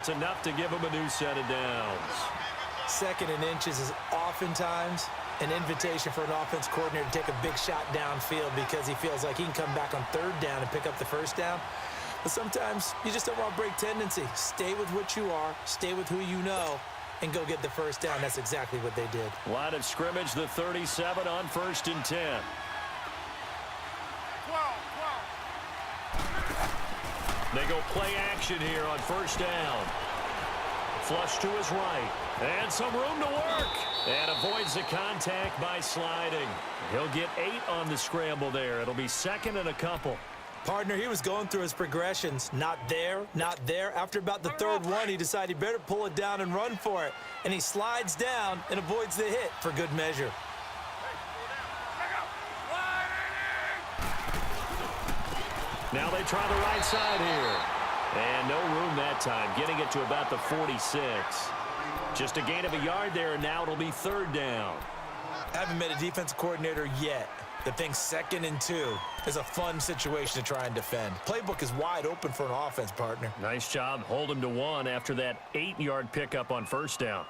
That's enough to give him a new set of downs. 2nd and inches is oftentimes an invitation for an offense coordinator to take a big shot downfield because he feels like he can come back on 3rd down and pick up the 1st down. But sometimes you just don't want to break tendency. Stay with what you are, stay with who you know, and go get the 1st down. That's exactly what they did. Line of scrimmage, the 37 on 1st and 10. They go play action here on 1st down. Flush to his right. And some room to work. And avoids the contact by sliding. He'll get 8 on the scramble there. It'll be 2nd and a couple. Partner, he was going through his progressions. Not there, not there. After about the 3rd one, he decided he better pull it down and run for it. And he slides down and avoids the hit for good measure. Now they try the right side here. And no room that time, getting it to about the 46. Just a gain of a yard there, and now it'll be 3rd down. I haven't met a defensive coordinator yet that thinks 2nd and 2 is a fun situation to try and defend. Playbook is wide open for an offense, partner. Nice job. Hold him to 1 after that 8-yard pickup on 1st down.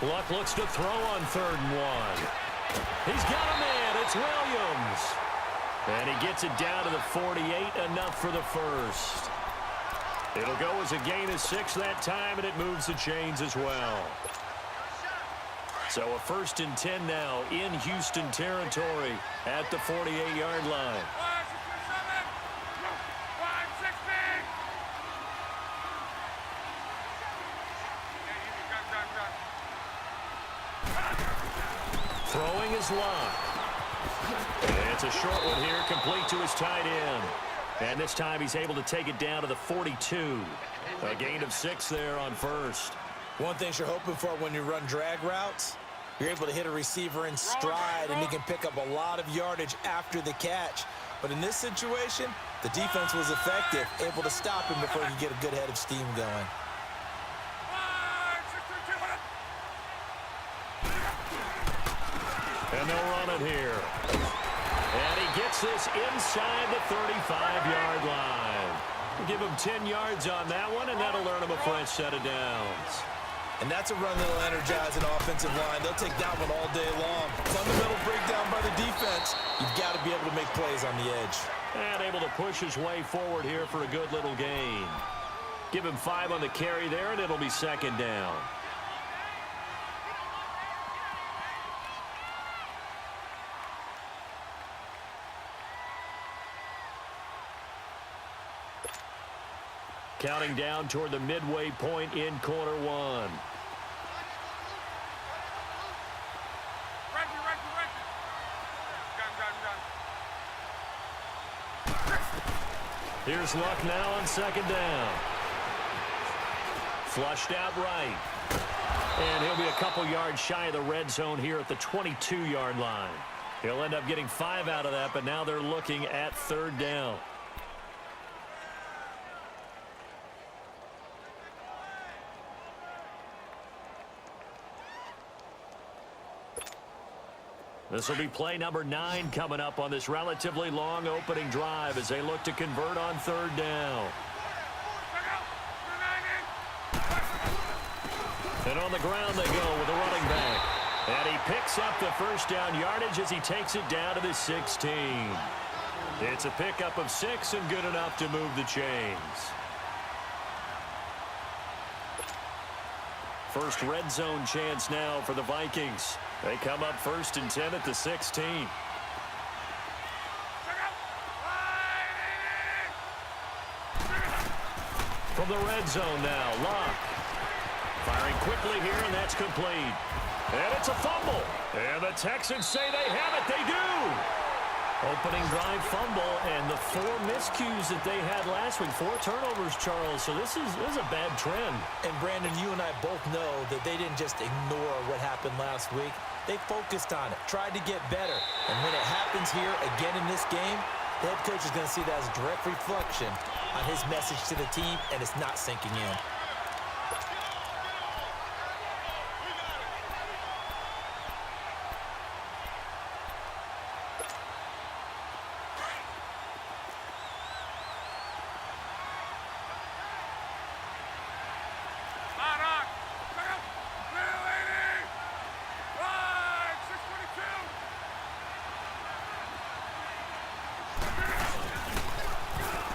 Luck looks to throw on 3rd and 1. He's got a man. It's Williams. And he gets it down to the 48, enough for the 1st. It'll go as a gain of 6 that time, and it moves the chains as well. So a 1st and 10 now in Houston territory at the 48-yard line. Throwing is Luck. And it's a short one here, complete to his tight end. And this time he's able to take it down to the 42. A gain of 6 there on 1st. One thing you're hoping for when you run drag routes, you're able to hit a receiver in stride, and he can pick up a lot of yardage after the catch. But in this situation, the defense was effective, able to stop him before he could get a good head of steam going. And they'll run it here. And he gets this inside the 35-yard line. We'll give him 10 yards on that one, and that'll earn him a fresh set of downs. And that's a run that'll energize an offensive line. They'll take that one all day long. Fundamental breakdown by the defense. You've got to be able to make plays on the edge. And able to push his way forward here for a good little gain. Give him 5 on the carry there, and it'll be 2nd down. Counting down toward the midway point in quarter 1. Here's Luck now on 2nd down. Flushed out right. And he'll be a couple yards shy of the red zone here at the 22-yard line. He'll end up getting 5 out of that, but now they're looking at 3rd down. This will be play number 9 coming up on this relatively long opening drive as they look to convert on 3rd down. And on the ground they go with the running back. And he picks up the 1st down yardage as he takes it down to the 16. It's a pickup of 6 and good enough to move the chains. First red zone chance now for the Vikings. They come up 1st and 10 at the 16. From the red zone now, Luck. Firing quickly here, and that's complete. And it's a fumble. And the Texans say they have it. They do. Opening drive fumble, and the 4 miscues that they had last week. 4 turnovers, Charles. So this is a bad trend. And, Brandon, you and I both know that they didn't just ignore what happened last week. They focused on it, tried to get better. And when it happens here again in this game, The head coach is going to see that as a direct reflection on his message to the team, and it's not sinking in.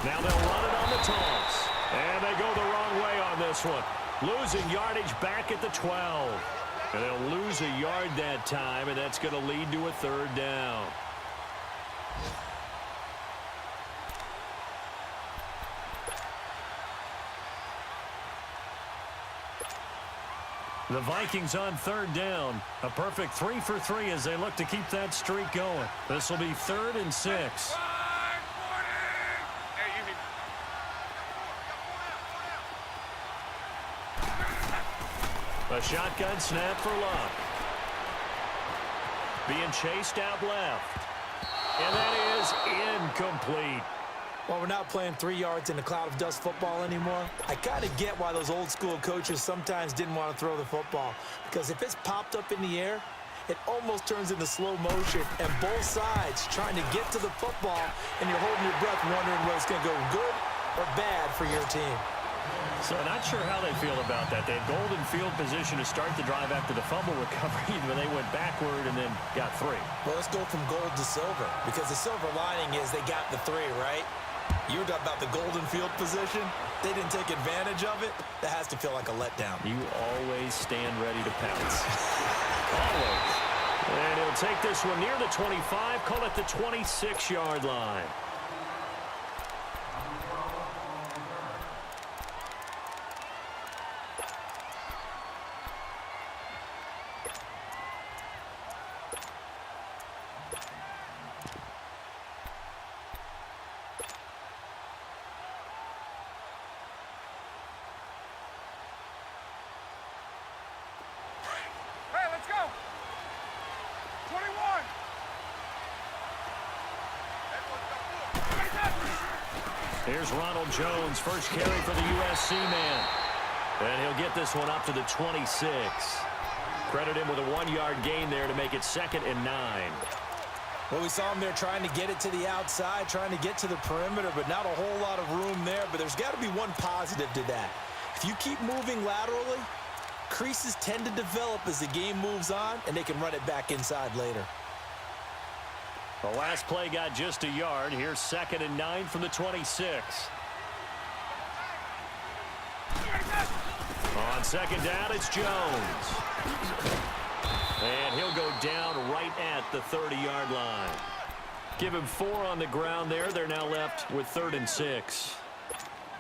Now they'll run it on the toss. And they go the wrong way on this one. Losing yardage back at the 12. And they'll lose a yard that time, and that's going to lead to a third down. The Vikings on third down. A perfect 3 for 3 as they look to keep that streak going. This will be 3rd and 6. A shotgun snap for Luck. Being chased out left. And that is incomplete. Well, we're not playing 3 yards in a cloud of dust football anymore. I kind of get why those old school coaches sometimes didn't want to throw the football. Because if it's popped up in the air, it almost turns into slow motion. And both sides trying to get to the football, and you're holding your breath wondering whether it's going to go good or bad for your team. So not sure how they feel about that. They had golden field position to start the drive after the fumble recovery, but they went backward and then got 3. Well, let's go from gold to silver, because the silver lining is they got the 3, right? You were talking about the golden field position. They didn't take advantage of it. That has to feel like a letdown. You always stand ready to pounce. Always. And he'll take this one near the 25, call it the 26-yard line. Here's Ronald Jones, first carry for the USC man. And he'll get this one up to the 26. Credit him with a 1-yard gain there to make it 2nd and 9. Well, we saw him there trying to get it to the outside, trying to get to the perimeter, but not a whole lot of room there. But there's got to be one positive to that. If you keep moving laterally, creases tend to develop as the game moves on, and they can run it back inside later. The last play got just a yard. Here's 2nd and 9 from the 26. On second down, it's Jones. And he'll go down right at the 30-yard line. Give him 4 on the ground there. They're now left with 3rd and 6.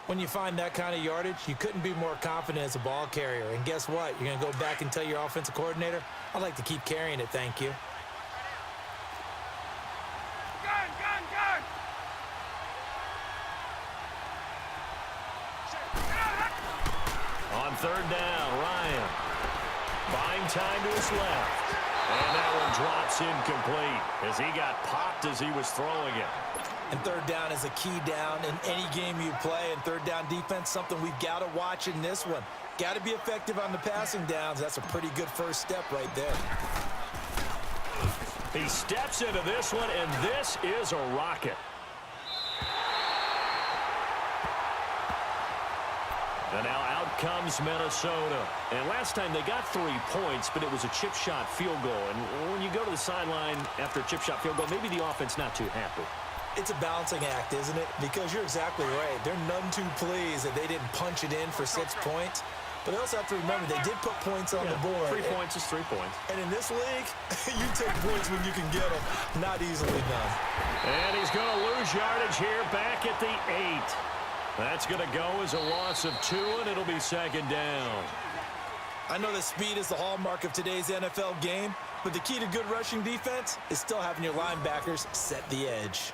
When you find that kind of yardage, you couldn't be more confident as a ball carrier. And guess what? You're going to go back and tell your offensive coordinator, I'd like to keep carrying it, thank you. On third down, Ryan. Buying time to his left. And that one drops incomplete as he got popped as he was throwing it. And third down is a key down in any game you play. And third down defense, something we've got to watch in this one. Got to be effective on the passing downs. That's a pretty good first step right there. He steps into this one, and this is a rocket. And now out comes Minnesota. And last time they got 3 points, but it was a chip shot field goal. And when you go to the sideline after a chip shot field goal, maybe the offense not too happy. It's a balancing act, isn't it? Because you're exactly right. They're none too pleased that they didn't punch it in for 6 points. But they also have to remember they did put points on the board. 3 points is 3 points. And in this league, you take points when you can get them. Not easily done. And he's going to lose yardage here back at the 8. That's going to go as a loss of 2, and it'll be 2nd down. I know that speed is the hallmark of today's NFL game, but the key to good rushing defense is still having your linebackers set the edge.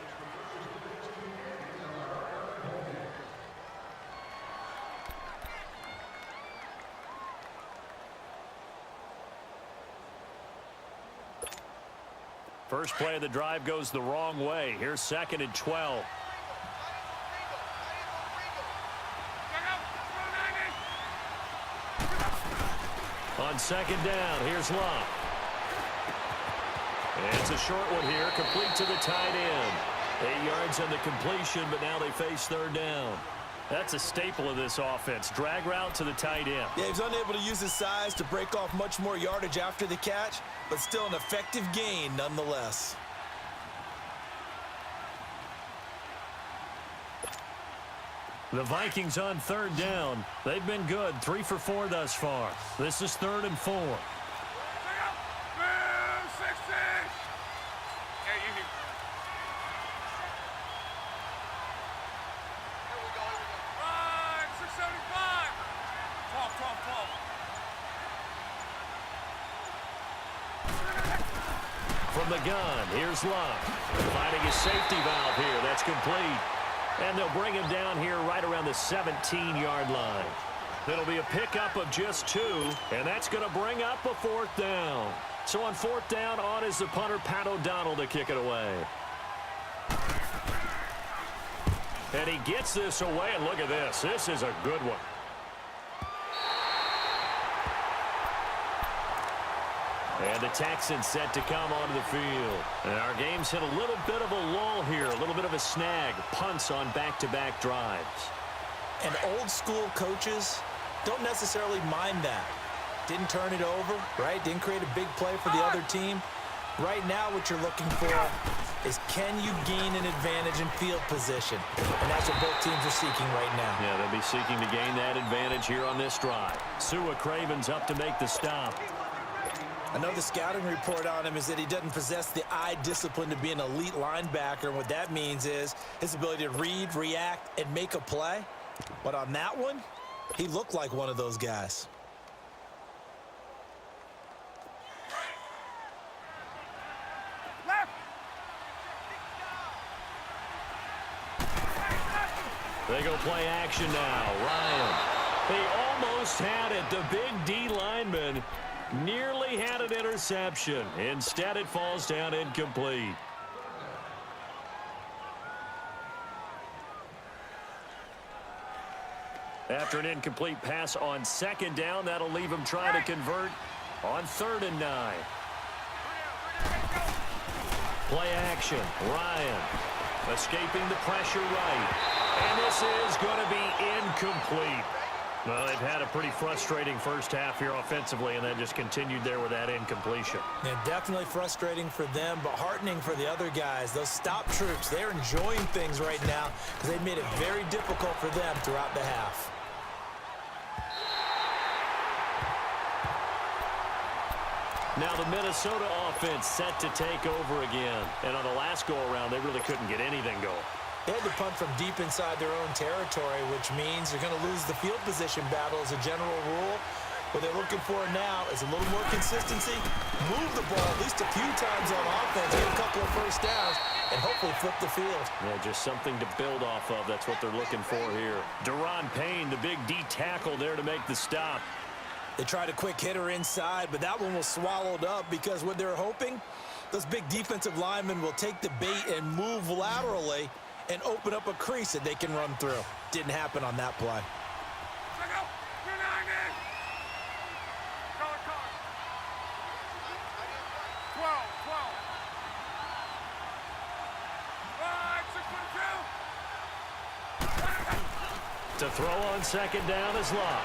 First play of the drive goes the wrong way. Here's 2nd and 12. On 2nd down, here's Locke. And it's a short one here, complete to the tight end. 8 yards on the completion, but now they face 3rd down. That's a staple of this offense. Drag route to the tight end. Yeah, he's unable to use his size to break off much more yardage after the catch, but still an effective gain nonetheless. The Vikings on 3rd down. They've been good, 3 for 4 thus far. This is 3rd and 4. From the gun, here's Locke. Finding his safety valve here. That's complete. And they'll bring him down here right around the 17-yard line. It'll be a pickup of just 2, and that's going to bring up a 4th down. So on 4th down, on is the punter, Pat O'Donnell, to kick it away. And he gets this away, and look at this. This is a good one. And the Texans set to come onto the field. And our game's hit a little bit of a lull here, a little bit of a snag. Punts on back-to-back drives. And old-school coaches don't necessarily mind that. Didn't turn it over, right? Didn't create a big play for the other team. Right now what you're looking for is, can you gain an advantage in field position? And that's what both teams are seeking right now. Yeah, they'll be seeking to gain that advantage here on this drive. Sua Craven's up to make the stop. Another scouting report on him is that he doesn't possess the eye discipline to be an elite linebacker. And what that means is his ability to read, react, and make a play. But on that one, he looked like one of those guys. They go play action now. Ryan. They almost had it. The big D lineman nearly had an interception. Instead, it falls down incomplete. After an incomplete pass on 2nd down, that'll leave him trying to convert on 3rd and 9. Play action. Ryan escaping the pressure right. And this is going to be incomplete. Well, they've had a pretty frustrating first half here offensively, and that just continued there with that incompletion. Yeah, definitely frustrating for them, but heartening for the other guys. Those stop troops, they're enjoying things right now because they made it very difficult for them throughout the half. Now the Minnesota offense set to take over again. And on the last go-around, they really couldn't get anything going. They had to punt from deep inside their own territory, which means they're going to lose the field position battle as a general rule. What they're looking for now is a little more consistency, move the ball at least a few times on offense, get a couple of first downs, and hopefully flip the field. Yeah, just something to build off of. That's what they're looking for here. Deron Payne, the big D tackle there to make the stop. They tried a quick hitter inside, but that one was swallowed up because what they're hoping, those big defensive linemen will take the bait and move laterally and open up a crease that they can run through. Didn't happen on that play. To throw on 2nd down is Locke.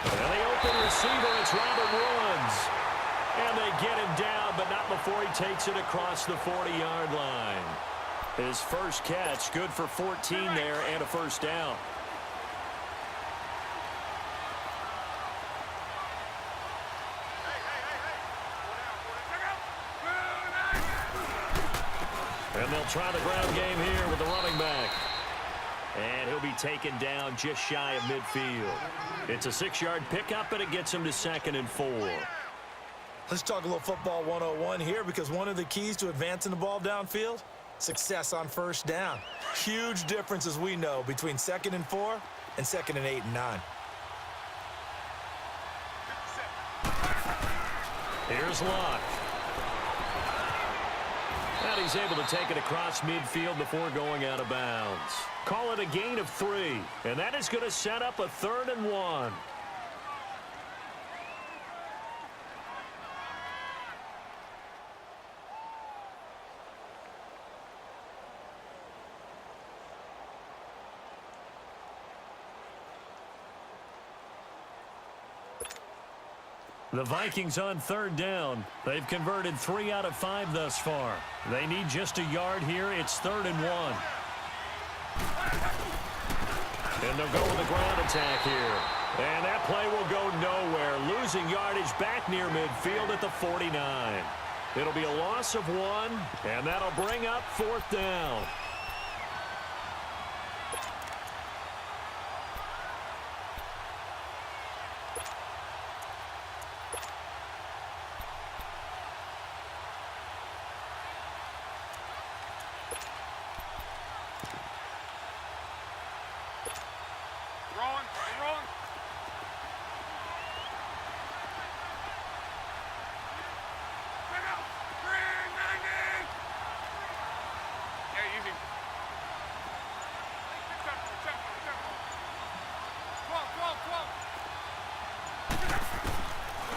And the open receiver, it's Robert Woods. And they get him down, but not before he takes it across the 40-yard line. His first catch, good for 14 there and a first down. And they'll try the ground game here with the running back. And he'll be taken down just shy of midfield. It's a 6-yard pickup, and it gets him to 2nd and 4. Let's talk a little football 101 here, because one of the keys to advancing the ball downfield, success on first down. Huge difference, as we know, between 2nd and 4 and 2nd and 8 and 9. Here's Locke. he's able to take it across midfield before going out of bounds. Call it a gain of 3, and that is going to set up a 3rd and 1. The Vikings on 3rd down. They've converted 3 out of 5 thus far. They need just a yard here. It's 3rd and 1. And they'll go with the ground attack here. And that play will go nowhere. Losing yardage back near midfield at the 49. It'll be a loss of 1, and that'll bring up 4th down.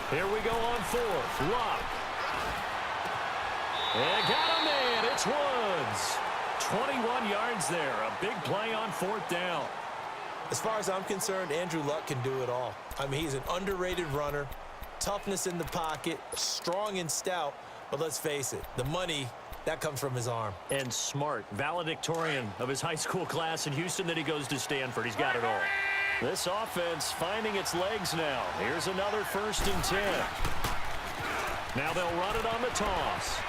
Here we go on 4th. Luck. And got a man. It's Woods. 21 yards there. A big play on 4th down. As far as I'm concerned, Andrew Luck can do it all. I mean, he's an underrated runner, toughness in the pocket, strong and stout, but let's face it, the money, that comes from his arm. And smart, valedictorian of his high school class in Houston, then he goes to Stanford. He's got it all. This offense finding its legs now. Here's another 1st and 10. Now they'll run it on the toss.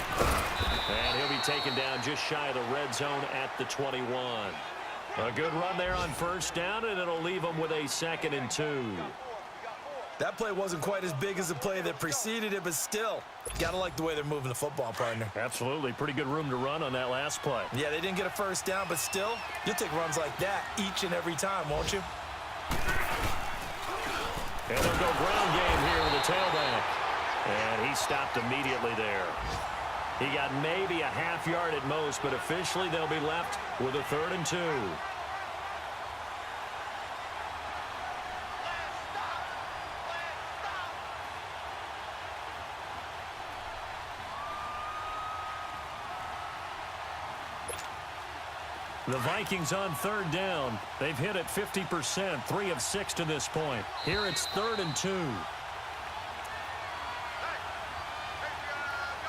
And he'll be taken down just shy of the red zone at the 21. A good run there on 1st down, and it'll leave them with a 2nd and 2. That play wasn't quite as big as the play that preceded it, but still, gotta like the way they're moving the football, partner. Absolutely. Pretty good room to run on that last play. Yeah, they didn't get a 1st down, but still, you'll take runs like that each and every time, won't you? And they'll go ground game here with the tailback. And he stopped immediately there. He got maybe a half yard at most, but officially they'll be left with a 3rd and 2. The Vikings on 3rd down. They've hit it 50%, 3 of 6 to this point. Here it's 3rd and 2.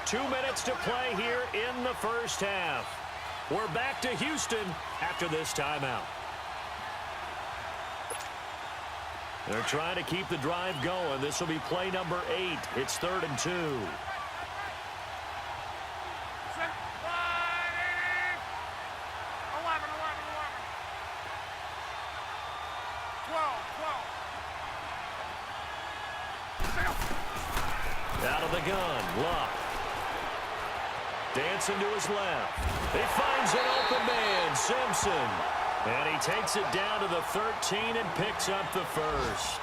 2 minutes to play here in the 1st half. We're back to Houston after this timeout. They're trying to keep the drive going. This will be play number 8. It's 3rd and 2. 12. Out of the gun, Luck. Dancing to his left. He finds an open man, Simpson. And he takes it down to the 13 and picks up the 1st.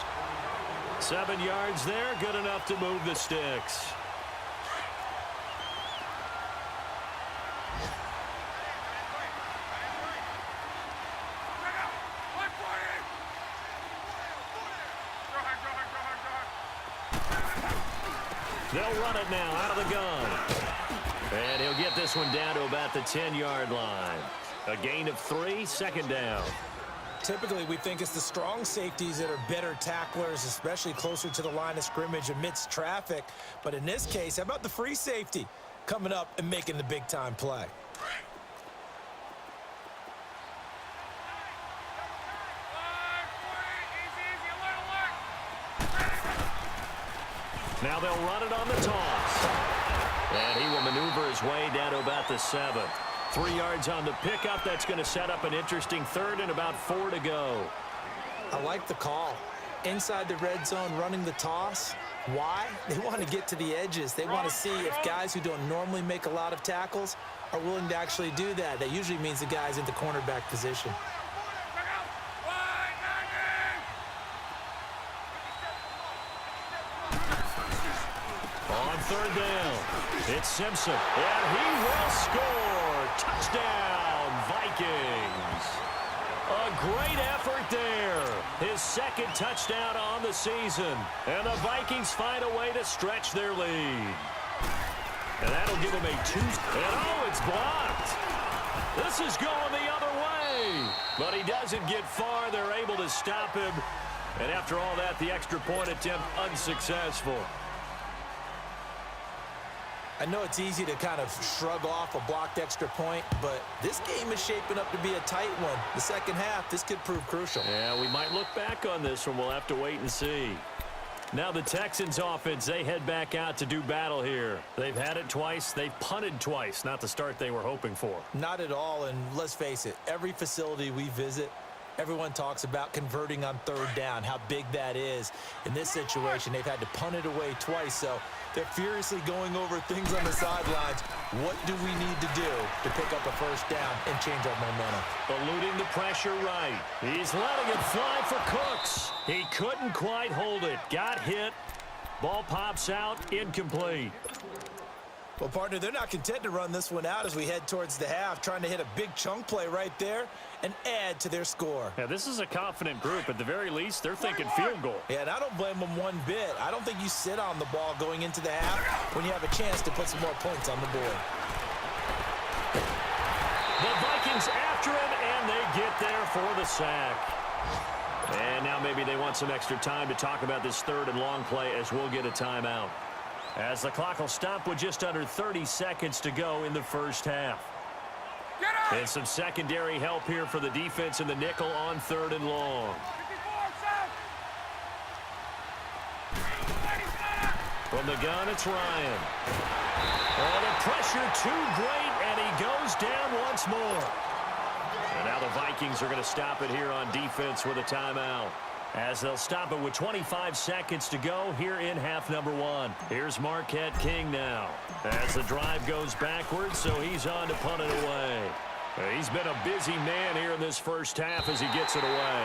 7 yards there, good enough to move the sticks. They'll run it now out of the gun. And he'll get this one down to about the 10-yard line. A gain of 3, 2nd down. Typically, we think it's the strong safeties that are better tacklers, especially closer to the line of scrimmage amidst traffic. But in this case, how about the free safety coming up and making the big-time play? Now they'll run it on the toss. And he will maneuver his way down to about the 7. 3 yards on the pickup. That's going to set up an interesting 3rd and about 4 to go. I like the call. Inside the red zone, running the toss. Why? They want to get to the edges. They want to see if guys who don't normally make a lot of tackles are willing to actually do that. That usually means the guy's in the cornerback position. On third down. It's Simpson, and he will score. Touchdown, Vikings. A great effort there. His second touchdown on the season. And the Vikings find a way to stretch their lead. And that'll give him a 2. And oh, it's blocked. This is going the other way. But he doesn't get far. They're able to stop him. And after all that, the extra point attempt unsuccessful. I know it's easy to kind of shrug off a blocked extra point, but this game is shaping up to be a tight one. The second half, this could prove crucial. Yeah, we might look back on this one. We'll have to wait and see. Now the Texans offense, they head back out to do battle here. They've had it twice. They've punted twice. Not the start they were hoping for. Not at all, and let's face it, every facility we visit, everyone talks about converting on third down, how big that is. In this situation, they've had to punt it away twice, so they're furiously going over things on the sidelines. What do we need to do to pick up a first down and change our momentum? Eluding the pressure right. He's letting it fly for Cooks. He couldn't quite hold it. Got hit. Ball pops out. Incomplete. Well, partner, they're not content to run this one out as we head towards the half, trying to hit a big chunk play right there and add to their score. Yeah, this is a confident group. At the very least, they're thinking field goal. Yeah, and I don't blame them one bit. I don't think you sit on the ball going into the half when you have a chance to put some more points on the board. The Vikings after him, and they get there for the sack. And now maybe they want some extra time to talk about this third and long play as we'll get a timeout. As the clock will stop with just under 30 seconds to go in the first half. And some secondary help here for the defense in the nickel on third and long. From the gun, it's Ryan. Oh, the pressure too great, and he goes down once more. And now the Vikings are going to stop it here on defense with a timeout. As they'll stop it with 25 seconds to go here in half number one. Here's Marquette King now. As the drive goes backwards, so he's on to punt it away. He's been a busy man here in this first half as he gets it away.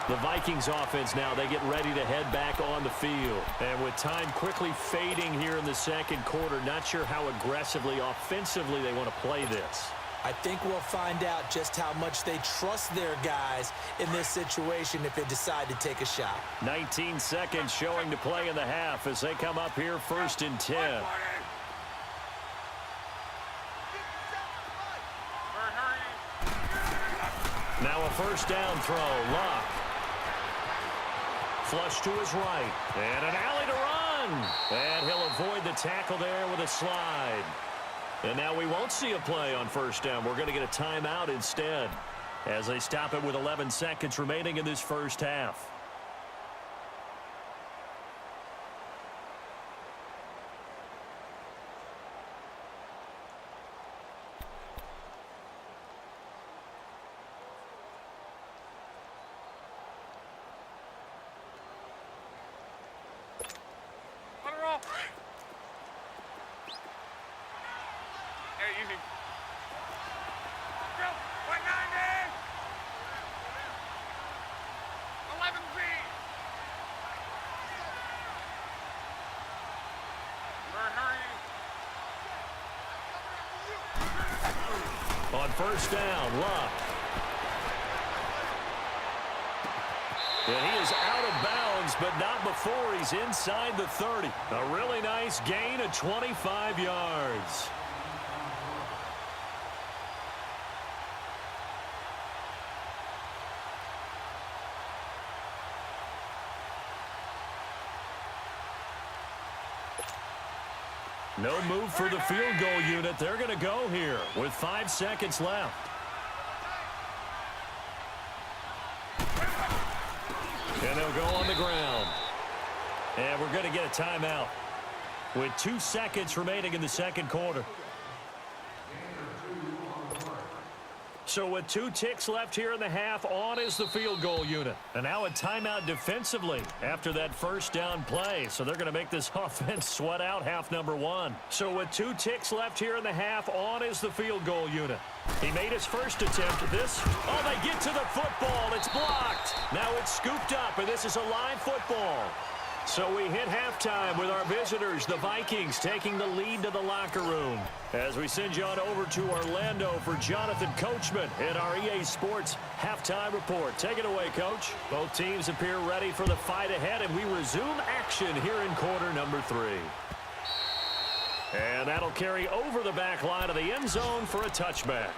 The Vikings offense now, they get ready to head back on the field. And with time quickly fading here in the second quarter, not sure how aggressively, offensively they want to play this. I think we'll find out just how much they trust their guys in this situation if they decide to take a shot. 19 seconds showing to play in the half as they come up here first and 10. Now a first down throw. Luck. Flush to his right. And an alley to run. And he'll avoid the tackle there with a slide. And now we won't see a play on first down. We're going to get a timeout instead as they stop it with 11 seconds remaining in this first half. On first down, Luck. And he is out of bounds, but not before he's inside the 30. A really nice gain of 25 yards. No move for the field goal unit. They're going to go here with 5 seconds left. And they'll go on the ground. And we're going to get a timeout with 2 seconds remaining in the second quarter. So with 2 ticks left here in the half, on is the field goal unit. And now a timeout defensively after that first down play. So they're going to make this offense sweat out half number one. So with 2 ticks left here in the half, on is the field goal unit. He made his first attempt. They get to the football. It's blocked. Now it's scooped up, and this is a live football. So we hit halftime with our visitors, the Vikings, taking the lead to the locker room. As we send you on over to Orlando for Jonathan Coachman in our EA Sports halftime report. Take it away, Coach. Both teams appear ready for the fight ahead, and we resume action here in quarter number 3. And that'll carry over the back line of the end zone for a touchback.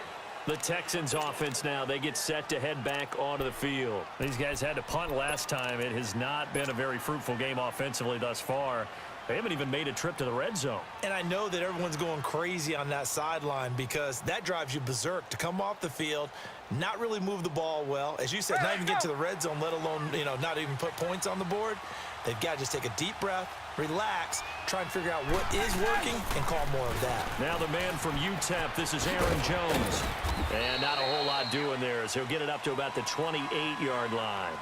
The Texans offense now, they get set to head back onto the field. These guys had to punt last time. It has not been a very fruitful game offensively thus far. They haven't even made a trip to the red zone. And I know that everyone's going crazy on that sideline because that drives you berserk to come off the field, not really move the ball well. As you said, not even get to the red zone, let alone, not even put points on the board. They've got to just take a deep breath, relax, try and figure out what is working, and call more of that. Now the man from UTEP, this is Aaron Jones. And not a whole lot doing there as he'll get it up to about the 28-yard line.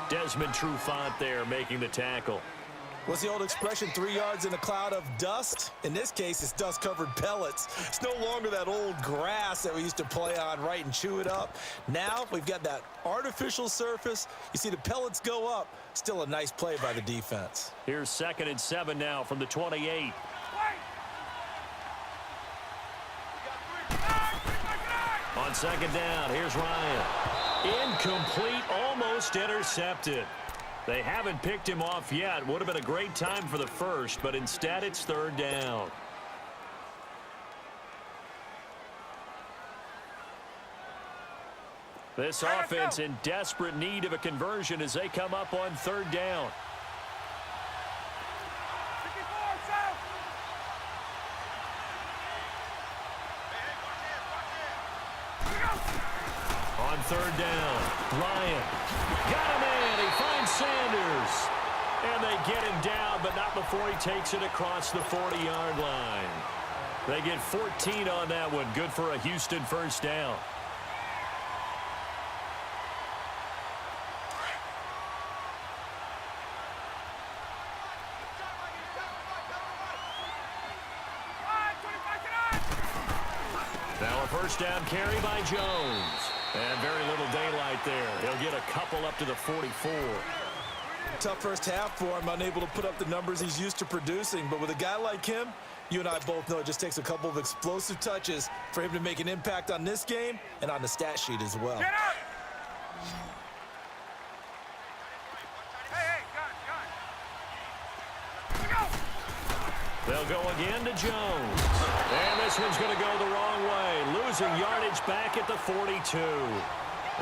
Desmond Trufant there making the tackle. What's the old expression, 3 yards in a cloud of dust? In this case, it's dust-covered pellets. It's no longer that old grass that we used to play on, right, and chew it up. Now we've got that artificial surface. You see the pellets go up. Still a nice play by the defense. Here's 2nd and 7 now from the 28. On 2nd down, here's Ryan. Incomplete, almost intercepted. They haven't picked him off yet. Would have been a great time for the first, but instead it's 3rd down. This offense in desperate need of a conversion as they come up on 3rd down. On 3rd down, Ryan got him in. He finds Sanders. And they get him down, but not before he takes it across the 40-yard line. They get 14 on that one. Good for a Houston 1st down. Now a 1st down carry by Jones. And very little daylight there. He'll get a couple up to the 44. Tough first half for him, unable to put up the numbers he's used to producing. But with a guy like him, you and I both know it just takes a couple of explosive touches for him to make an impact on this game and on the stat sheet as well. Get up! They'll go again to Jones. And this one's going to go the wrong way. Losing yardage back at the 42.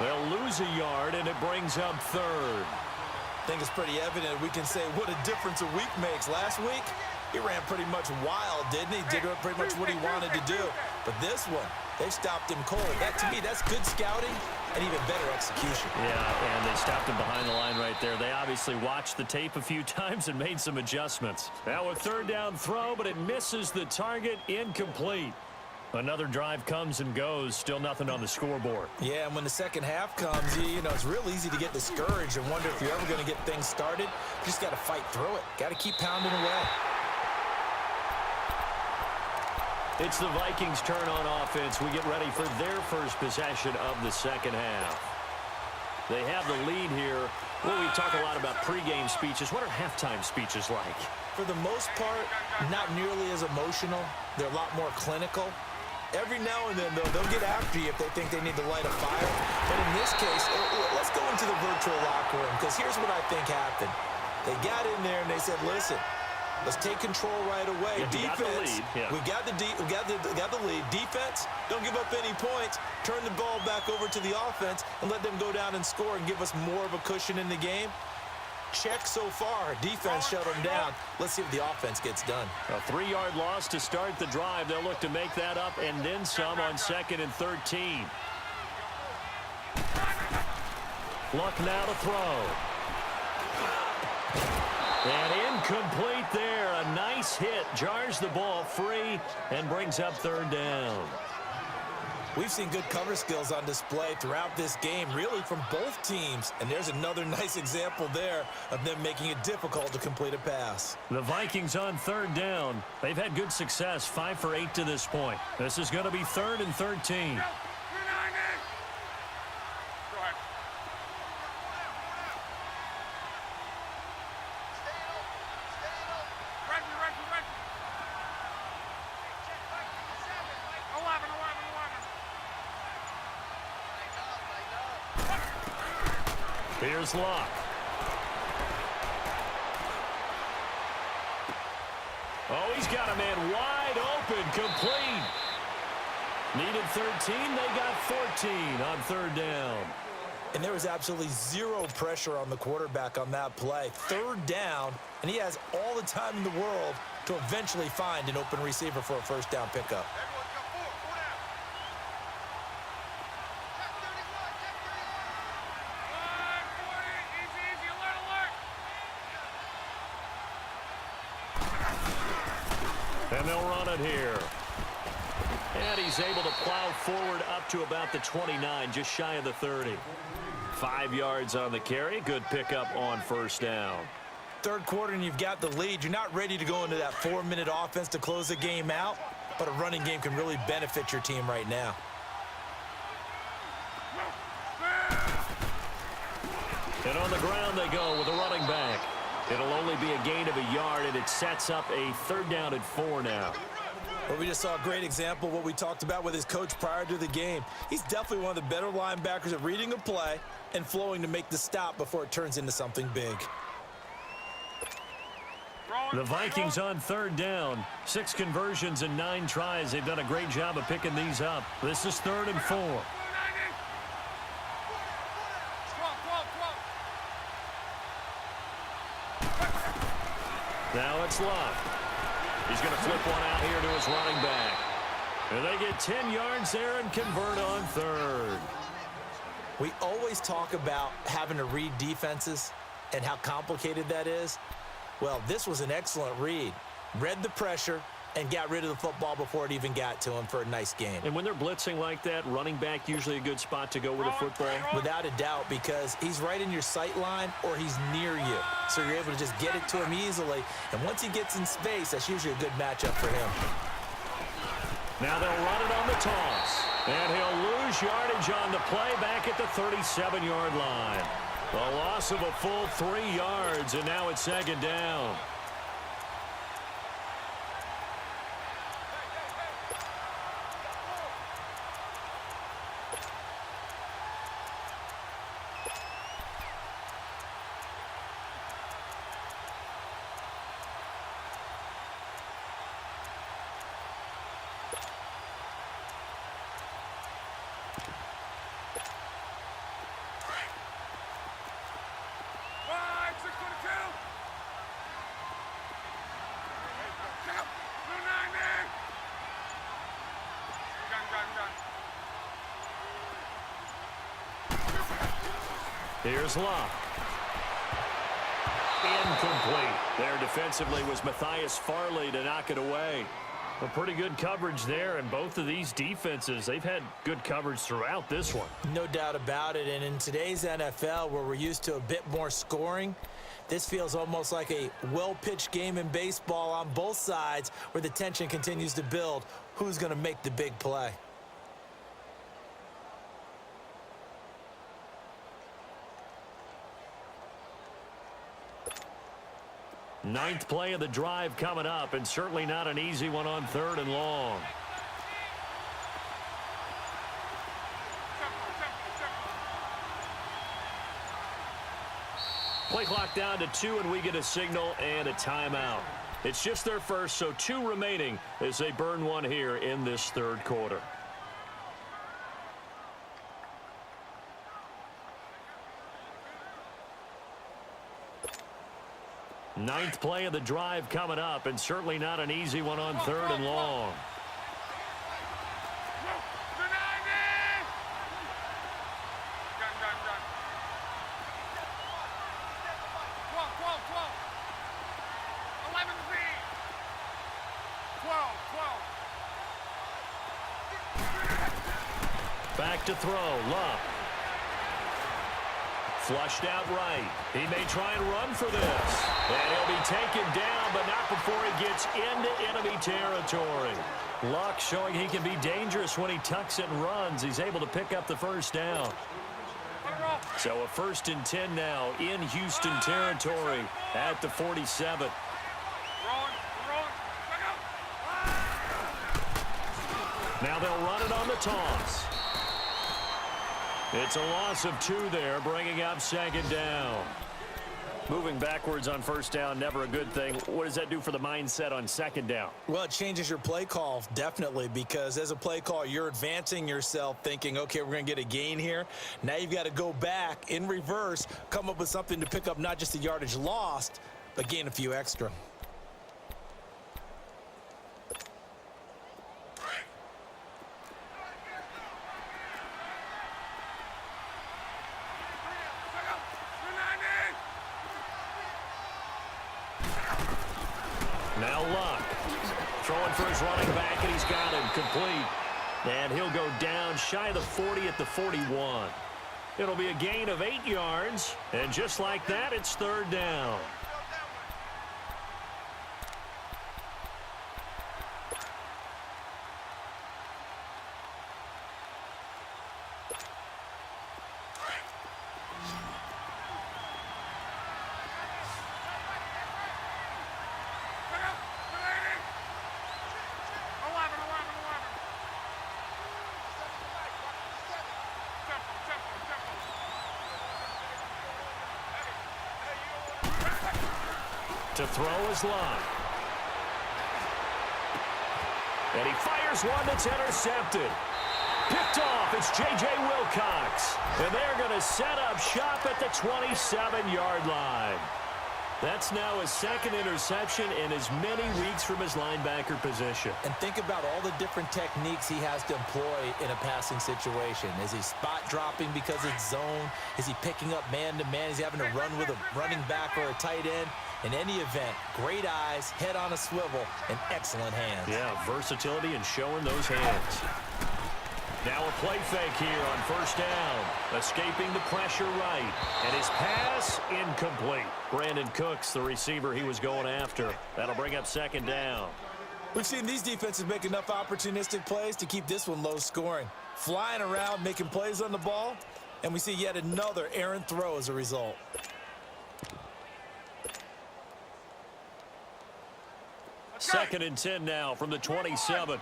They'll lose a yard, and it brings up 3rd. I think it's pretty evident we can say what a difference a week makes. Last week, he ran pretty much wild, didn't he? Did pretty much what he wanted to do. But this one, they stopped him cold. That, to me, that's good scouting and even better execution. Yeah, and they stopped him behind the line right there. They obviously watched the tape a few times and made some adjustments. Now a 3rd down throw, but it misses the target. Incomplete. Another drive comes and goes. Still nothing on the scoreboard. Yeah, and when the second half comes, it's real easy to get discouraged and wonder if you're ever going to get things started. You just got to fight through it. Got to keep pounding away. It's the Vikings' turn on offense. We get ready for their first possession of the second half. They have the lead here. Well, we talk a lot about pregame speeches. What are halftime speeches like? For the most part, not nearly as emotional. They're a lot more clinical. Every now and then, though, they'll get after you if they think they need to light a fire. But in this case, let's go into the virtual locker room, because here's what I think happened. They got in there and they said, listen, let's take control right away. Defense, we got the lead. Defense, don't give up any points. Turn the ball back over to the offense and let them go down and score and give us more of a cushion in the game. Check so far. Defense shut them down. Let's see if the offense gets done. A 3-yard loss to start the drive. They'll look to make that up and then some on 2nd and 13. Luck now to throw. And incomplete there. A nice hit. Jars the ball free and brings up 3rd down. We've seen good cover skills on display throughout this game, really from both teams. And there's another nice example there of them making it difficult to complete a pass. The Vikings on 3rd down. They've had good success, 5 for 8 to this point. This is going to be 3rd and 13. Here's Luck. Oh, he's got a man wide open, complete. Needed 13, they got 14 on third down. And there was absolutely zero pressure on the quarterback on that play. Third down, and he has all the time in the world to eventually find an open receiver for a first down pickup. And they'll run it here. And he's able to plow forward up to about the 29, just shy of the 30. 5 yards on the carry. Good pickup on first down. Third quarter and you've got the lead. You're not ready to go into that 4-minute offense to close the game out, but a running game can really benefit your team right now. And on the ground they go with a running back. It'll only be a gain of a yard, and it sets up a third down and 4 now. Well, we just saw a great example of what we talked about with his coach prior to the game. He's definitely one of the better linebackers at reading a play and flowing to make the stop before it turns into something big. The Vikings on third down. 6 conversions and 9 tries. They've done a great job of picking these up. This is 3rd and 4. Now it's Luck. He's going to flip one out here to his running back. And they get 10 yards there and convert on third. We always talk about having to read defenses and how complicated that is. Well, this was an excellent read. Read the pressure and got rid of the football before it even got to him for a nice game. And when they're blitzing like that, running back usually a good spot to go with a football? Without a doubt, because he's right in your sight line or he's near you. So you're able to just get it to him easily. And once he gets in space, that's usually a good matchup for him. Now they'll run it on the toss. And he'll lose yardage on the play back at the 37-yard line. A loss of a full 3 yards, and now it's 2nd down. Here's Luck. Incomplete. There defensively was Matthias Farley to knock it away. A pretty good coverage there, and both of these defenses, they've had good coverage throughout this one. No doubt about it, and in today's NFL, where we're used to a bit more scoring, this feels almost like a well-pitched game in baseball on both sides where the tension continues to build. Who's going to make the big play? Ninth play of the drive coming up, and certainly not an easy one on 3rd and long. Play clock down to 2, and we get a signal and a timeout. It's just their first, so 2 remaining as they burn one here in this 3rd quarter. Ninth play of the drive coming up, and certainly not an easy one on 3rd and long. Back to throw, Luck. Flushed out right. He may try and run for this. And he'll be taken down, but not before he gets into enemy territory. Luck showing he can be dangerous when he tucks it and runs. He's able to pick up the first down. So a 1st and 10 now in Houston territory at the 47. Now they'll run it on the toss. It's a loss of 2 there, bringing up second down. Moving backwards on first down, never a good thing. What does that do for the mindset on second down? Well, it changes your play call, definitely, because as a play call, you're advancing yourself thinking, okay, we're going to get a gain here. Now you've got to go back in reverse, come up with something to pick up not just the yardage lost, but gain a few extra. Now Luck. Throwing for his running back, and he's got him complete. And he'll go down shy of the 40 at the 41. It'll be a gain of 8 yards. And just like that, it's third down. To throw is Luck. And he fires one that's intercepted. Picked off, it's J.J. Wilcox. And they're going to set up shop at the 27-yard line. That's now his second interception in as many weeks from his linebacker position. And think about all the different techniques he has to employ in a passing situation. Is he spot dropping because it's zone? Is he picking up man-to-man? Is he having to run with a running back or a tight end? In any event, great eyes, head on a swivel, and excellent hands. Yeah, versatility and showing those hands. Now a play fake here on first down. Escaping the pressure right. And his pass incomplete. Brandon Cooks, the receiver he was going after. That'll bring up second down. We've seen these defenses make enough opportunistic plays to keep this one low scoring. Flying around, making plays on the ball, and we see yet another errant throw as a result. Second and 10 now from the 27.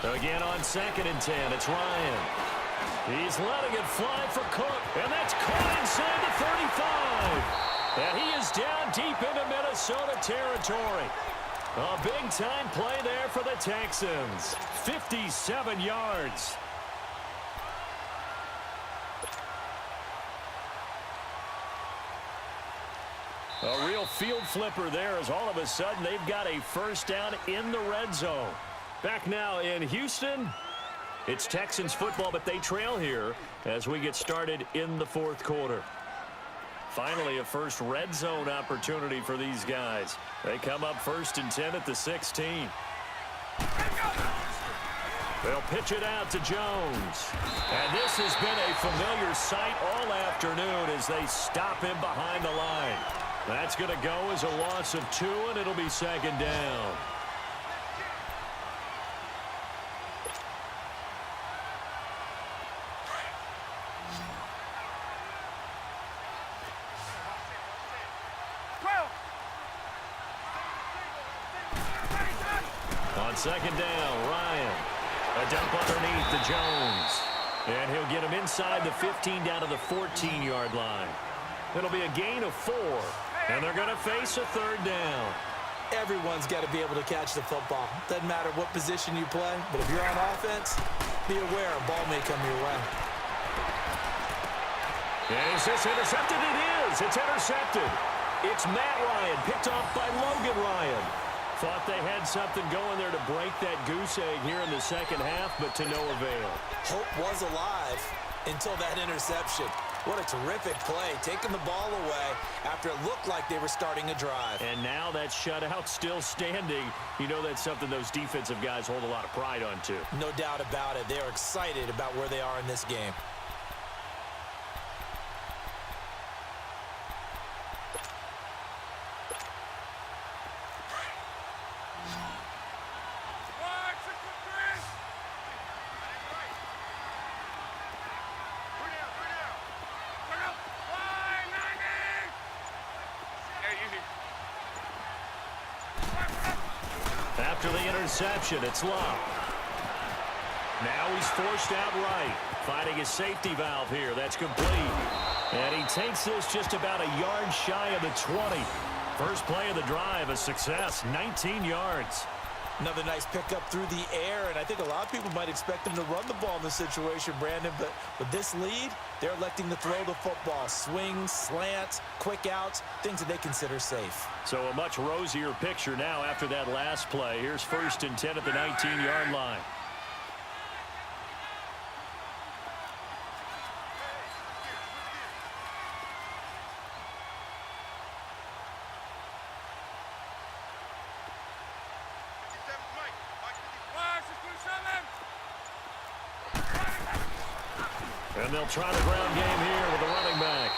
21. Again on second and 10, it's Ryan. He's letting it fly for Cook, and that's caught inside the 35. And he is down deep into Minnesota territory. A big-time play there for the Texans. 57 yards. A real field flipper there as all of a sudden they've got a first down in the red zone. Back now in Houston, it's Texans football, but they trail here as we get started in the fourth quarter. Finally, a first red zone opportunity for these guys. They come up first and 10 at the 16. They'll pitch it out to Jones. And this has been a familiar sight all afternoon as they stop him behind the line. That's going to go as a loss of 2, and it'll be second down. On second down, Ryan. A dump underneath to Jones. And he'll get him inside the 15 down to the 14-yard line. It'll be a gain of 4. And they're going to face a third down. Everyone's got to be able to catch the football. Doesn't matter what position you play, but if you're on offense, be aware a ball may come your way. Is this intercepted? It is. It's intercepted. It's Matt Ryan, picked off by Logan Ryan. Thought they had something going there to break that goose egg here in the second half, but to no avail. Hope was alive until that interception. What a terrific play, taking the ball away after it looked like they were starting a drive. And now that shutout still standing. You know that's something those defensive guys hold a lot of pride on, too. No doubt about it. They are excited about where they are in this game. After the interception, it's Love. Now he's forced out right. Finding his safety valve here. That's complete. And he takes this just about a yard shy of the 20. First play of the drive, a success, 19 yards. Another nice pickup through the air, and I think a lot of people might expect him to run the ball in this situation, Brandon, but with this lead, they're electing to throw the football. Swings, slants, quick outs, things that they consider safe. So a much rosier picture now after that last play. Here's 1st and 10 at the 19-yard line. And they'll try the ground game here with the running back.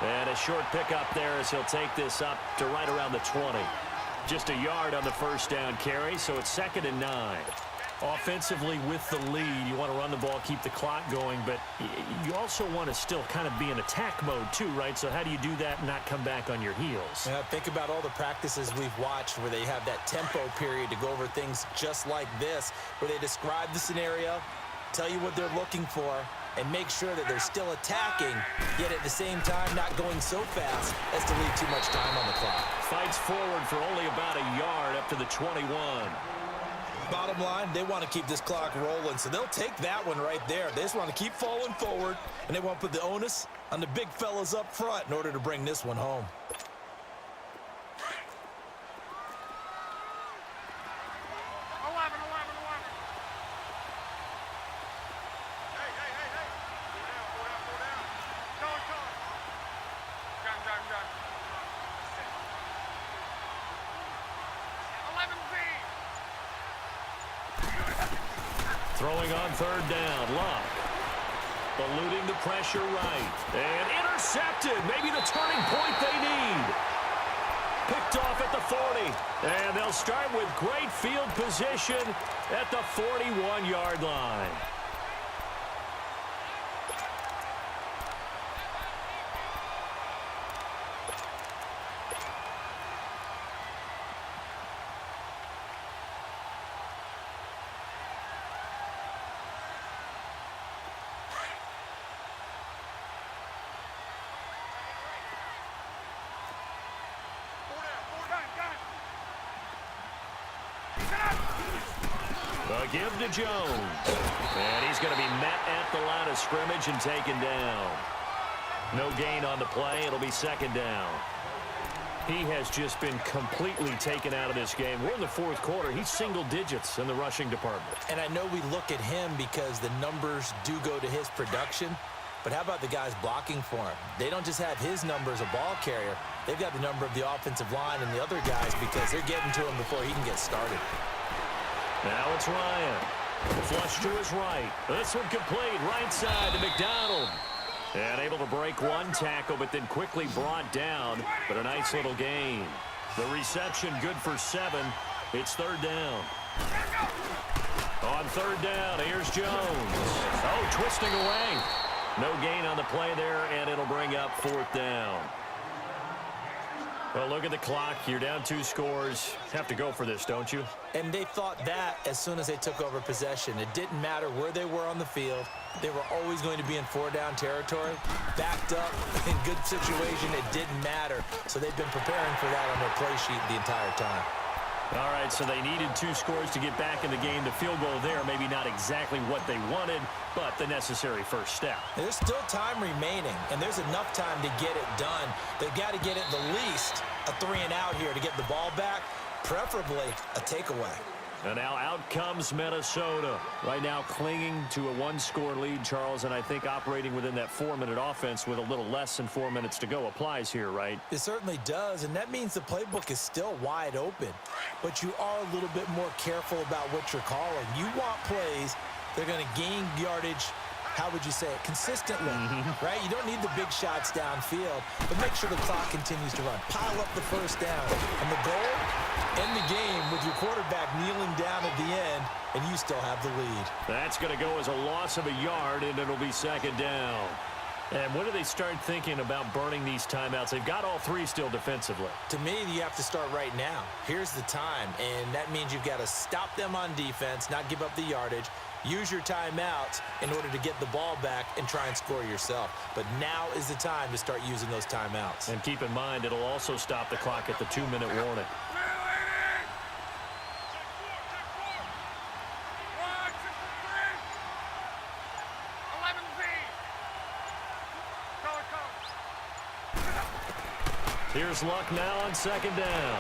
And a short pickup there as he'll take this up to right around the 20. Just a yard on the first down carry, so it's 2nd and 9. Offensively with the lead, you want to run the ball, keep the clock going, but you also want to still kind of be in attack mode too, right? So how do you do that and not come back on your heels? Yeah, think about all the practices we've watched where they have that tempo period to go over things just like this, where they describe the scenario, tell you what they're looking for, and make sure that they're still attacking, yet at the same time not going so fast as to leave too much time on the clock. Fights forward for only about a yard up to the 21. Bottom line, they want to keep this clock rolling, so they'll take that one right there. They just want to keep falling forward, and they want to put the onus on the big fellas up front in order to bring this one home. Throwing on 3rd down, Love. Eluding the pressure right. And intercepted. Maybe the turning point they need. Picked off at the 40. And they'll start with great field position at the 41-yard line. The give to Jones. And he's going to be met at the line of scrimmage and taken down. No gain on the play. It'll be 2nd down. He has just been completely taken out of this game. We're in the 4th quarter. He's single digits in the rushing department. And I know we look at him because the numbers do go to his production. But how about the guys blocking for him? They don't just have his number as a ball carrier. They've got the number of the offensive line and the other guys because they're getting to him before he can get started. Now it's Ryan. Flush to his right. This one complete. Right side to McDonald. And able to break one tackle, but then quickly brought down. But a nice little gain. The reception good for 7. It's 3rd down. On 3rd down, here's Jones. Oh, twisting away. No gain on the play there, and it'll bring up 4th down. Well, look at the clock. You're down 2 scores. Have to go for this, don't you? And they thought that as soon as they took over possession. It didn't matter where they were on the field. They were always going to be in 4-down territory. Backed up, in good situation, it didn't matter. So they've been preparing for that on their play sheet the entire time. All right, so they needed 2 scores to get back in the game. The field goal there, maybe not exactly what they wanted, but the necessary first step. There's still time remaining, and there's enough time to get it done. They've got to get at the least a 3-and-out here to get the ball back, preferably a takeaway. And now out comes Minnesota. Right now clinging to a 1-score lead, Charles, and I think operating within that 4-minute offense with a little less than 4 minutes to go applies here, right? It certainly does, and that means the playbook is still wide open. But you are a little bit more careful about what you're calling. You want plays that are going to gain yardage, how would you say it, consistently, right? You don't need the big shots downfield, but make sure the clock continues to run. Pile up the first down. And the goal, end the game with your quarterback kneeling down at the end, and you still have the lead. That's going to go as a loss of a yard, and it'll be 2nd down. And when do they start thinking about burning these timeouts? They've got all three still defensively. To me, you have to start right now. Here's the time, and that means you've got to stop them on defense, not give up the yardage, use your timeouts in order to get the ball back and try and score yourself. But now is the time to start using those timeouts. And keep in mind, it'll also stop the clock at the 2-minute warning. Here's Luck now on second down.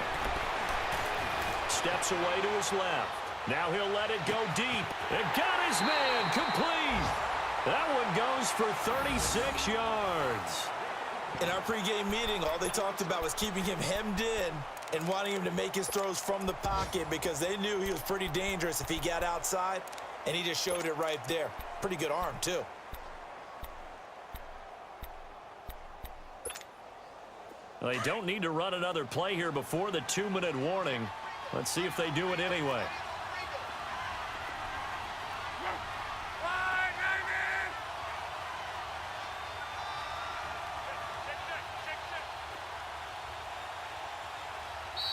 Steps away to his left. Now he'll let it go deep. And got his man complete. That one goes for 36 yards. In our pregame meeting, all they talked about was keeping him hemmed in and wanting him to make his throws from the pocket because they knew he was pretty dangerous if he got outside, and he just showed it right there. Pretty good arm, too. Well, they don't need to run another play here before the 2-minute warning. Let's see if they do it anyway.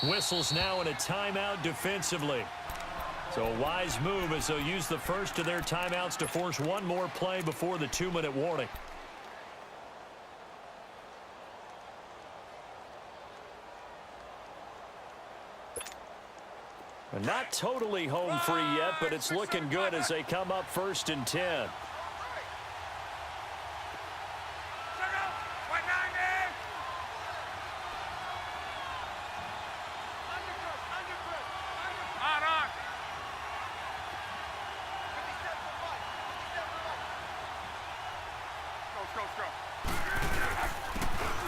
Whistles now in a timeout defensively. So a wise move as they'll use the first of their timeouts to force one more play before the 2-minute warning. Not totally home free yet, but it's looking good as they come up 1st and 10.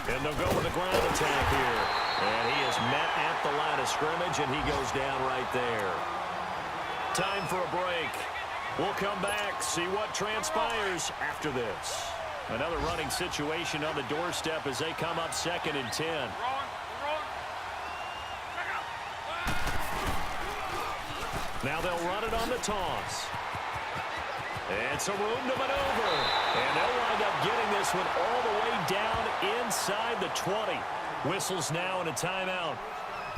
And they'll go with a ground attack here. And he is met at the line of scrimmage, and he goes down right there. Time for a break. We'll come back, see what transpires after this. Another running situation on the doorstep as they come up 2nd and 10. Now they'll run it on the toss. And some room to maneuver. And they'll wind up getting this one all the way down inside the 20. Whistles now in a timeout.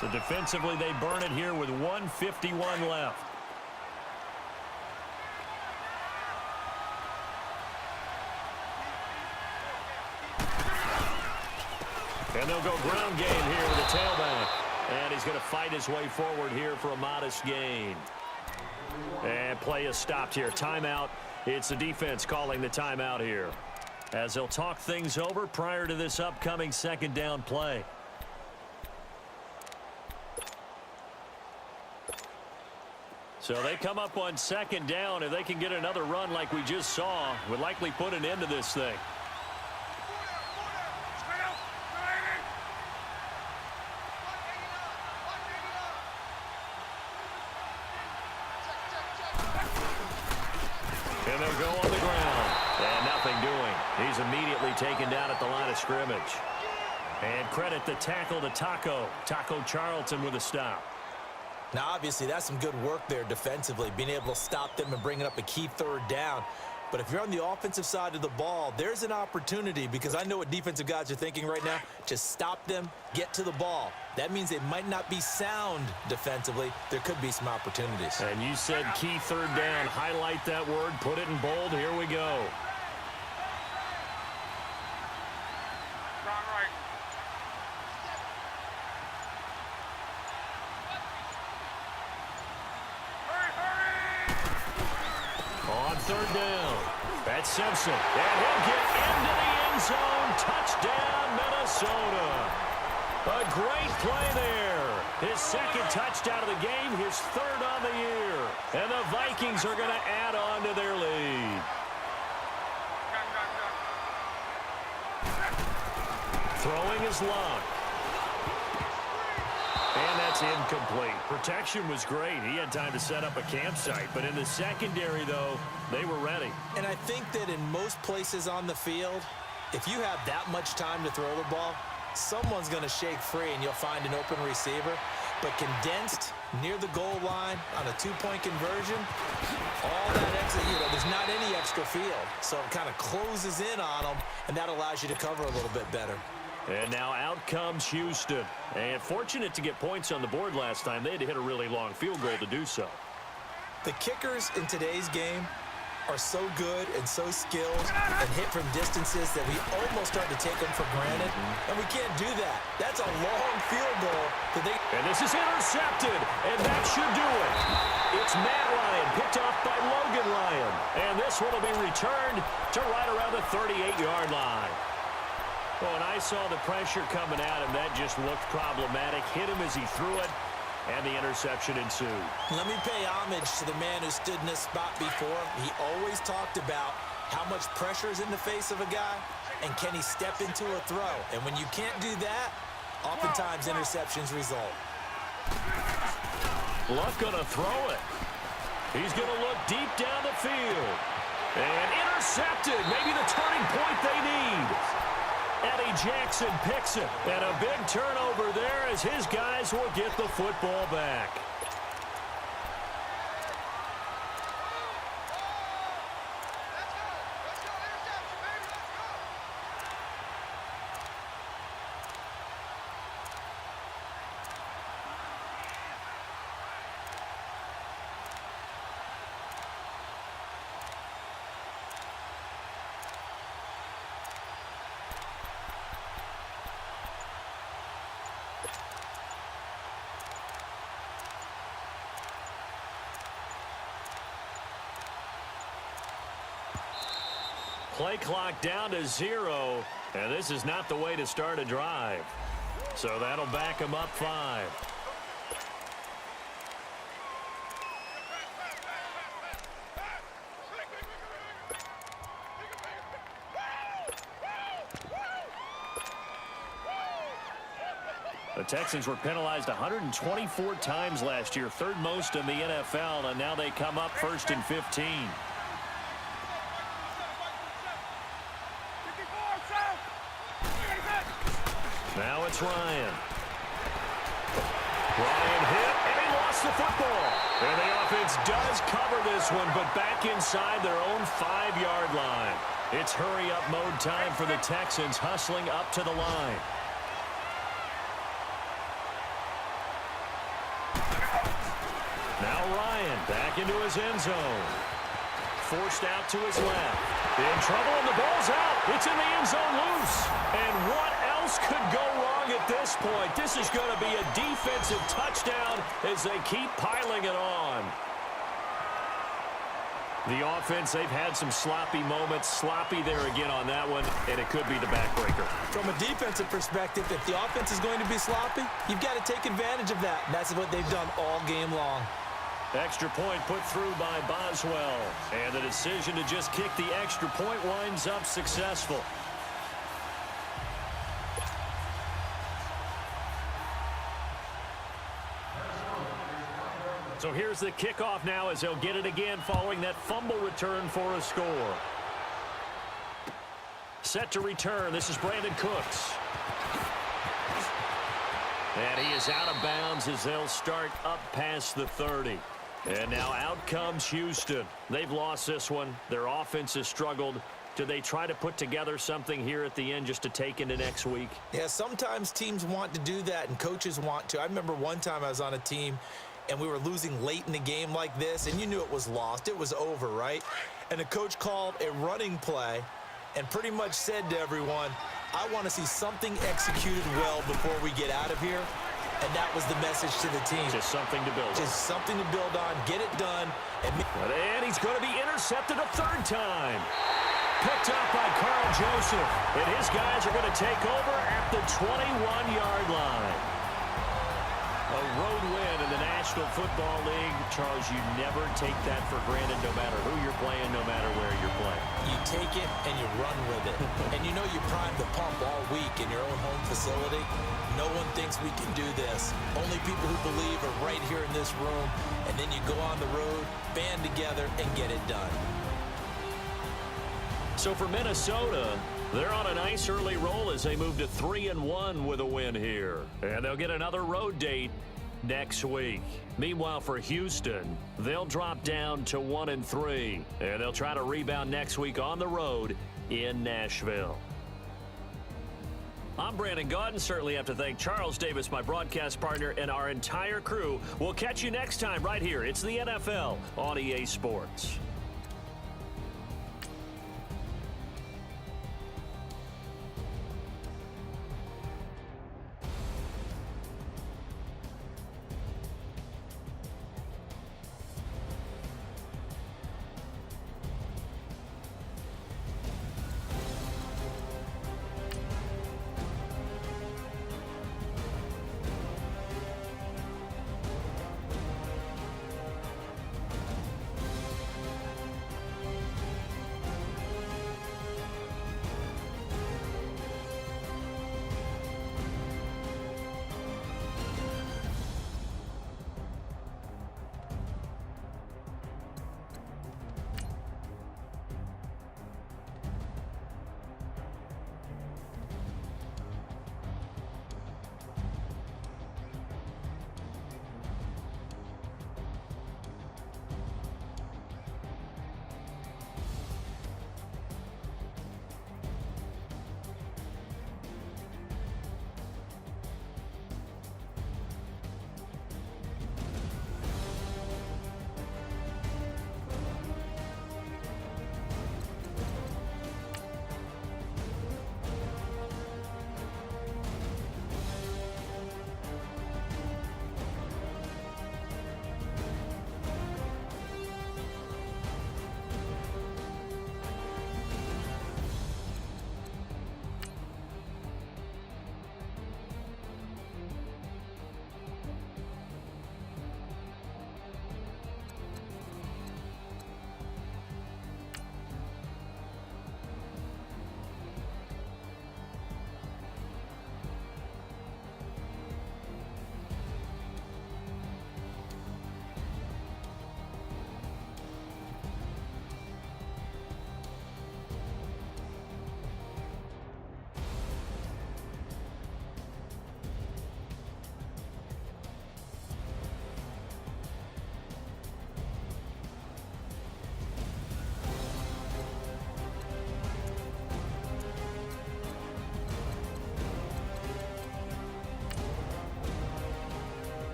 So defensively, they burn it here with 1:51 left. And they'll go ground game here with the tailback. And he's going to fight his way forward here for a modest gain. And play is stopped here. Timeout. It's the defense calling the timeout here, as they'll talk things over prior to this upcoming 2nd down play. So they come up on 2nd down. If they can get another run like we just saw, would likely put an end to this thing. And they'll go on the ground. And nothing doing. He's immediately taken down at the line of scrimmage. And credit the tackle to Taco Charlton with a stop. Now, obviously, that's some good work there defensively, being able to stop them and bringing up a key 3rd down. But if you're on the offensive side of the ball, there's an opportunity, because I know what defensive guys are thinking right now. Just stop them, get to the ball. That means they might not be sound defensively. There could be some opportunities. And you said key 3rd down. Highlight that word. Put it in bold. Here we go. On 3rd down. That's Simpson. And he'll get into the end zone. Touchdown, Minnesota. A great play there. His 2nd touchdown of the game, his 3rd on the year. And the Vikings are going to add on to their lead. Throwing is Luck. And that's incomplete. Protection was great. He had time to set up a campsite. But in the secondary, though, they were ready. And I think that in most places on the field, if you have that much time to throw the ball, someone's going to shake free and you'll find an open receiver. but condensed near the goal line on a two-point conversion, all that extra, there's not any extra field. So it kind of closes in on them, and that allows you to cover a little bit better. And now out comes Houston. And fortunate to get points on the board last time. They had to hit a really long field goal to do so. The kickers in today's game are so good and so skilled and hit from distances that we almost start to take them for granted. And we can't do that. That's a long field goal that they... And this is intercepted, and that should do it. It's Matt Ryan, picked off by Logan Ryan. And this one will be returned to right around the 38-yard line. Well, when I saw the pressure coming at him, that just looked problematic. Hit him as he threw it, and the interception ensued. Let me pay homage to the man who stood in this spot before. He always talked about how much pressure is in the face of a guy, and can he step into a throw. And when you can't do that, oftentimes interceptions result. Luck gonna throw it. He's gonna look deep down the field. And intercepted. Maybe the turning point they need. Eddie Jackson picks it. And a big turnover there as his guys will get the football back. Play clock down to 0, and this is not the way to start a drive. So that'll back them up 5. The Texans were penalized 124 times last year, third most in the NFL, and now they come up 1st and 15. Now it's Ryan. Ryan hit, and he lost the football. And the offense does cover this one, but back inside their own 5-yard line. It's hurry-up mode time for the Texans, hustling up to the line. Now Ryan back into his end zone. Forced out to his left. In trouble, and the ball's out. It's in the end zone loose. And what else could go wrong at this point? This is going to be a defensive touchdown as they keep piling it on. The offense, they've had some sloppy moments. Sloppy there again on that one, and it could be the backbreaker. From a defensive perspective, if the offense is going to be sloppy, you've got to take advantage of that. And that's what they've done all game long. Extra point put through by Boswell. And the decision to just kick the extra point winds up successful. So here's the kickoff now as they'll get it again following that fumble return for a score. Set to return. This is Brandon Cooks. And he is out of bounds as they'll start up past the 30. And now out comes Houston. They've lost this one. Their offense has struggled. Do they try to put together something here at the end just to take into next week? Yeah, sometimes teams want to do that and coaches want to. I remember one time I was on a team and we were losing late in the game like this, and you knew it was lost. It was over, right? And the coach called a running play and pretty much said to everyone, I want to see something executed well before we get out of here. And that was the message to the team. Just something to build on. Just something to build on. Get it done. And he's going to be intercepted a third time. Picked up by Carl Joseph. And his guys are going to take over at the 21-yard line. A road win in the National Football League. Charles, you never take that for granted no matter who you're playing, no matter where you're playing. You take it and you run with it. And you know you prime the pump all week in your own home facility. No one thinks we can do this. Only people who believe are right here in this room. And then you go on the road, band together, and get it done. So for Minnesota, they're on a nice early roll as they move to 3-1 with a win here. And they'll get another road date next week. Meanwhile, for Houston, they'll drop down to 1-3, and they'll try to rebound next week on the road in Nashville. I'm Brandon Gaudin. Certainly have to thank Charles Davis, my broadcast partner, and our entire crew. We'll catch you next time right here. It's the NFL on EA Sports.